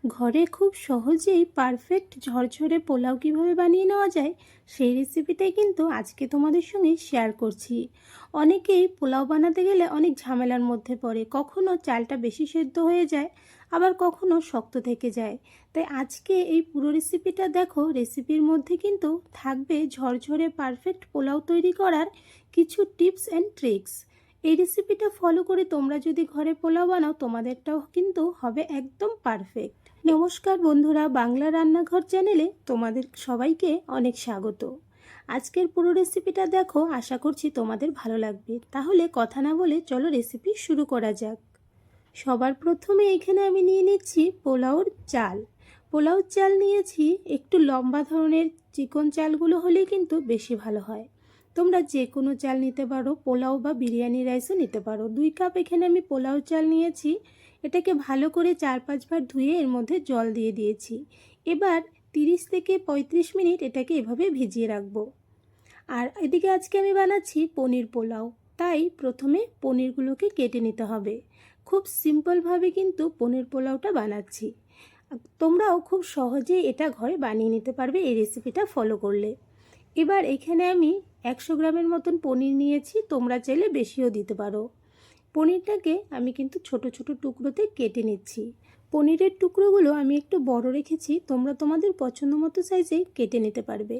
ঘরে খুব সহজেই পারফেক্ট ঝরঝরে পোলাও কিভাবে বানিয়ে নেওয়া যায় সেই রেসিপিটাই কিন্তু আজকে তোমাদের সঙ্গে শেয়ার করছি। অনেকেই পোলাও বানাতে গেলে অনেক ঝামেলার মধ্যে পড়ে, কখনো চালটা বেশি সেদ্ধ হয়ে যায়, আবার কখনো শক্ত থেকে যায়। তাই আজকে এই পুরো রেসিপিটা দেখো, রেসিপির মধ্যে কিন্তু থাকবে ঝরঝরে পারফেক্ট পোলাও তৈরি করার কিছু টিপস অ্যান্ড ট্রিক্স। এই রেসিপিটা ফলো করে তোমরা যদি ঘরে পোলাও বানাও, তোমাদেরটাও কিন্তু হবে একদম পারফেক্ট। নমস্কার বন্ধুরা, বাংলা রান্নাঘর চ্যানেলে তোমাদের সবাইকে অনেক স্বাগত। আজকের পুরো রেসিপিটা দেখো, আশা করছি তোমাদের ভালো লাগবে। তাহলে কথা না বলে চলো রেসিপি শুরু করা যাক। সবার প্রথমে এখানে আমি নিয়ে নিচ্ছি পোলাওর চাল। পোলাওর চাল নিয়েছি একটু লম্বা ধরনের চিকন চালগুলো হলেই কিন্তু বেশি ভালো হয়। তোমরা যে কোনো চাল নিতে পারো, পোলাও বা বিরিয়ানি রাইসও নিতে পারো। 2 কাপ এখানে আমি পোলাও চাল নিয়েছি। এটাকে ভালো করে 4-5 বার ধুয়ে এর মধ্যে জল দিয়ে দিয়েছি। এবার 30 থেকে 35 মিনিট এটাকে এভাবে ভিজিয়ে রাখবো। আর এদিকে আজকে আমি বানাচ্ছি পনির পোলাও, তাই প্রথমে পনিরগুলোকে কেটে নিতে হবে। খুব সিম্পলভাবে কিন্তু পনির পোলাওটা বানাচ্ছি। তোমরাও খুব সহজেই এটা ঘরে বানিয়ে নিতে পারবে এই রেসিপিটা ফলো করলে। এবার এখানে আমি 100 গ্রামের মতন পনির নিয়েছি, তোমরা চাইলে বেশিও দিতে পারো। পনিরটাকে আমি কিন্তু ছোট ছোট টুকরোতে কেটে নিচ্ছি। পনিরের টুকরোগুলো আমি একটু বড় রেখেছি, তোমরা তোমাদের পছন্দ মতো সাইজে কেটে নিতে পারবে।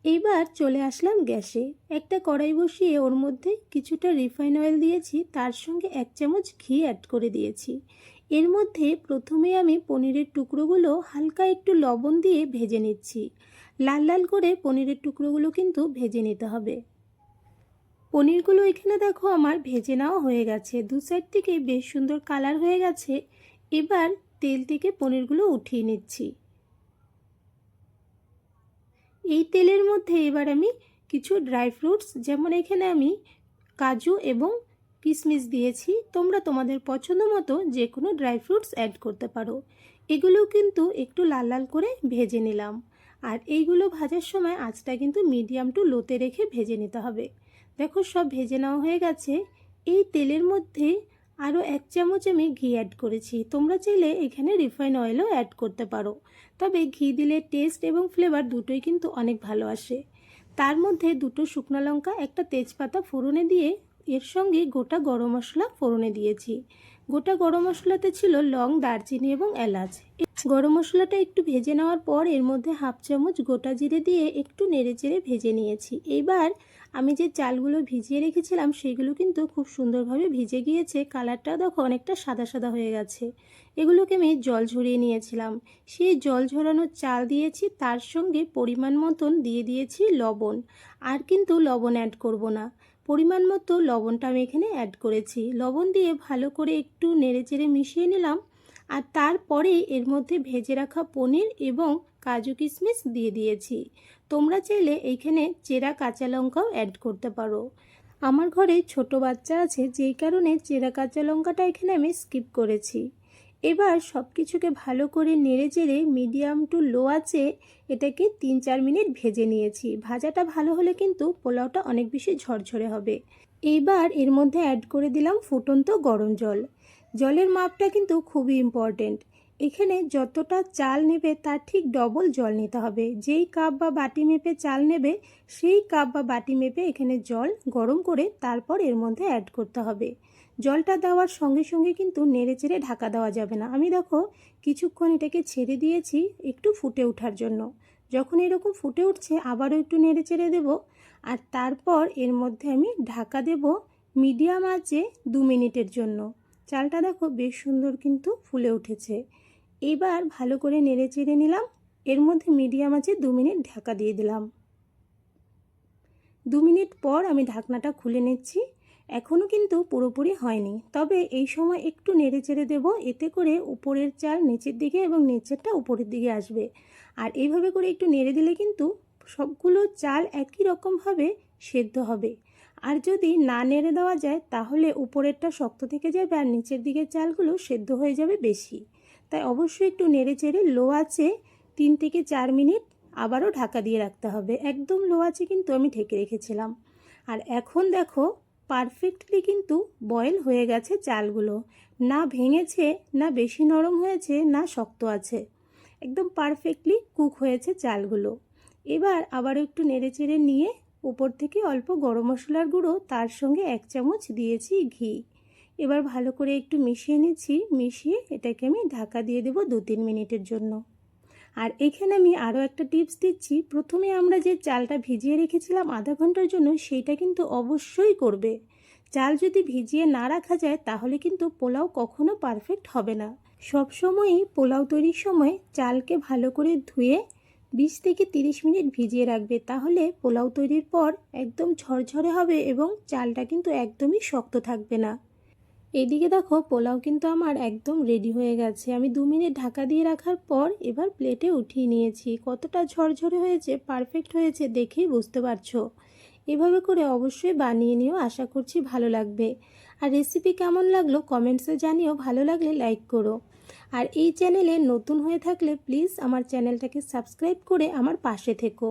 এইবার চলে আসলাম গ্যাসে। একটা কড়াই বসিয়ে ওর মধ্যে কিছুটা রিফাইন অয়েল দিয়েছি, তার সঙ্গে 1 চামচ ঘি অ্যাড করে দিয়েছি। এর মধ্যে প্রথমে আমি পনিরের টুকরোগুলো হালকা একটু লবণ দিয়ে ভেজে নিচ্ছি। লাল লাল করে পনিরের টুকরোগুলো কিন্তু ভেজে নিতে হবে। পনিরগুলো এখানে দেখো আমার ভেজে নেওয়া হয়ে গেছে, দু সাইড থেকে বেশ সুন্দর কালার হয়ে গেছে। এবার তেল থেকে পনিরগুলো উঠিয়ে নিচ্ছি। এই তেলের মধ্যে এবার আমি কিছু ড্রাই ফ্রুটস, যেমন এখানে আমি কাজু এবং কিশমিশ দিয়েছি, তোমরা তোমাদের পছন্দ মতো যে কোনো ড্রাই ফ্রুটস অ্যাড করতে পারো। এগুলো কিন্তু একটু লাল লাল করে ভেজে নিলাম। আর এইগুলো ভাজার সময় আঁচটা কিন্তু মিডিয়াম টু লোতে রেখে ভেজে নিতে হবে। দেখো সব ভেজে নেওয়া হয়ে গেছে। এই তেলের মধ্যে আরও 1 চামচ আমি ঘি অ্যাড করেছি, তোমরা চাইলে এখানে রিফাইন অয়েলও অ্যাড করতে পারো। তবে ঘি দিলে টেস্ট এবং ফ্লেভার দুটোই কিন্তু অনেক ভালো আসে। তার মধ্যে 2টো শুকনো লঙ্কা, একটা তেজপাতা ফোড়নে দিয়ে এর সঙ্গে গোটা গরম মশলা ফোড়নে দিয়েছি। গোটা গরম মশলাতে ছিল লং, দারচিনি এবং এলাচ। গরম মশলাটা একটু ভেজে নেওয়ার পর এর মধ্যে 1/2 চামচ গোটা জিরে দিয়ে একটু নেড়েচেড়ে ভেজে নিয়েছি। এইবার আমি যে চালগুলো ভিজিয়ে রেখেছিলাম সেগুলো কিন্তু খুব সুন্দরভাবে ভিজে গিয়েছে, কালারটা দেখো অনেকটা সাদা সাদা হয়ে গেছে। এগুলোকে আমি জল ঝরিয়ে নিয়েছিলাম, সেই জল ঝরানো চাল দিয়েছি, তার সঙ্গে পরিমাণ মতন দিয়ে দিয়েছি লবণ। আর কিন্তু লবণ অ্যাড করব না, পরিমাণ মতো লবণটা আমি এখানে অ্যাড করেছি। লবণ দিয়ে ভালো করে একটু নেড়েচেড়ে মিশিয়ে নিলাম। আর তারপরে এর মধ্যে ভেজে রাখা পনির এবং কাজু কিশমিশ দিয়ে দিয়েছি। তোমরা চাইলে এইখানে চেরা কাঁচা লঙ্কাও অ্যাড করতে পারো। আমার ঘরে ছোট বাচ্চা আছে, যেই কারণে চেরা কাঁচা লঙ্কাটা এখানে আমি স্কিপ করেছি। এবার সব কিছুকে ভালো করে নেড়েচেড়ে মিডিয়াম টু লো আঁচে এটাকে 3-4 মিনিট ভেজে নিয়েছি। ভাজাটা ভালো হলে কিন্তু পোলাওটা অনেক বেশি ঝরঝরে হবে। এইবার এর মধ্যে অ্যাড করে দিলাম ফুটন্ত গরম জল। জলের মাপটা কিন্তু খুবই ইম্পর্টেন্ট। এখানে যতটা চাল নেবে তার ঠিক ডবল জল নিতে হবে। যেই কাপ বা বাটি মেপে চাল নেবে সেই কাপ বা বাটি মেপে এখানে জল গরম করে তারপর এর মধ্যে অ্যাড করতে হবে। জলটা দেওয়ার সঙ্গে সঙ্গে কিন্তু নেড়েচেড়ে ঢাকা দেওয়া যাবে না। আমি দেখো কিছুক্ষণ এটাকে ছেড়ে দিয়েছি একটু ফুটে ওঠার জন্য। যখন এরকম ফুটে উঠছে আবারও একটু নেড়েচেড়ে দেব। আর তারপর এর মধ্যে আমি ঢাকা দেব মিডিয়াম আঁচে 2 মিনিটের জন্য। চালটা দেখো বেশ সুন্দর কিন্তু ফুলে উঠেছে। এবার ভালো করে নেড়েচেড়ে নিলাম। এর মধ্যে মিডিয়াম আঁচে 2 মিনিট ঢাকা দিয়ে দিলাম। 2 মিনিট পর আমি ঢাকনাটা খুলে নিচ্ছি। এখনও কিন্তু পুরোপুরি হয়নি, তবে এই সময় একটু নেড়েচেড়ে দেব, এতে করে উপরের চাল নিচের দিকে এবং নিচেরটা উপরের দিকে আসবে। আর এইভাবে করে একটু নেড়ে দিলে কিন্তু সবগুলো চাল একই রকমভাবে সেদ্ধ হবে। আর যদি না নেড়ে দেওয়া যায় তাহলে উপরেরটা শক্ত থেকে যাবে আর নিচের দিকের চালগুলো সেদ্ধ হয়ে যাবে বেশি। তাই অবশ্যই একটু নেড়েচেড়ে লো আঁচে 3 থেকে 4 মিনিট আবারও ঢাকা দিয়ে রাখতে হবে। একদম লো আঁচে কিন্তু আমি ঢেকে রেখেছিলাম। আর এখন দেখো পারফেক্টলি কিন্তু বয়েল হয়ে গেছে চালগুলো, না ভেঙেছে, না বেশি নরম হয়েছে, না শক্ত আছে, একদম পারফেক্টলি কুক হয়েছে চালগুলো। এবার আবারও একটু নেড়েচেড়ে নিয়ে উপর থেকে অল্প গরম মশলার গুঁড়ো, তার সঙ্গে 1 চামচ দিয়েছি ঘি। এবার ভালো করে একটু মিশিয়ে নিচ্ছি, মিশিয়ে এটাকে আমি ঢাকা দিয়ে দেবো 2-3 মিনিটের জন্য। আর এখানে আমি আরও একটা টিপস দিচ্ছি, প্রথমে আমরা যে চালটা ভিজিয়ে রেখেছিলাম আধা ঘন্টার জন্য, সেইটা কিন্তু অবশ্যই করবে। চাল যদি ভিজিয়ে না রাখা যায় তাহলে কিন্তু পোলাও কখনো পারফেক্ট হবে না। সবসময়ই পোলাও তৈরির সময় চালকে ভালো করে ধুয়ে 20 থেকে 30 মিনিট ভিজিয়ে রাখবে, তাহলে পোলাও তৈরির পর একদম ঝরঝরে হবে এবং চালটা কিন্তু একদমই শক্ত থাকবে না। এদিকে দেখো পোলাও কিন্তু আমার একদম রেডি হয়ে গেছে। আমি 2 মিনিট ঢাকা দিয়ে রাখার পর এবার প্লেটে উঠিয়ে নিয়েছি। কতটা ঝরঝরে হয়েছে, পারফেক্ট হয়েছে দেখেই বুঝতে পারছো। এভাবে করে অবশ্যই বানিয়ে নিও, আশা করছি ভালো লাগবে। আর রেসিপি কেমন লাগলো কমেন্টসে জানিও, ভালো লাগলে লাইক করো। আর এই চ্যানেলে নতুন হয়ে থাকলে প্লিজ আমার চ্যানেলটাকে সাবস্ক্রাইব করে আমার পাশে থেকো।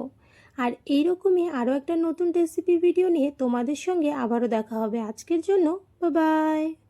আর এইরকমই আরও একটা নতুন রেসিপি ভিডিও নিয়ে তোমাদের সঙ্গে আবারও দেখা হবে। আজকের জন্য বাই বাই।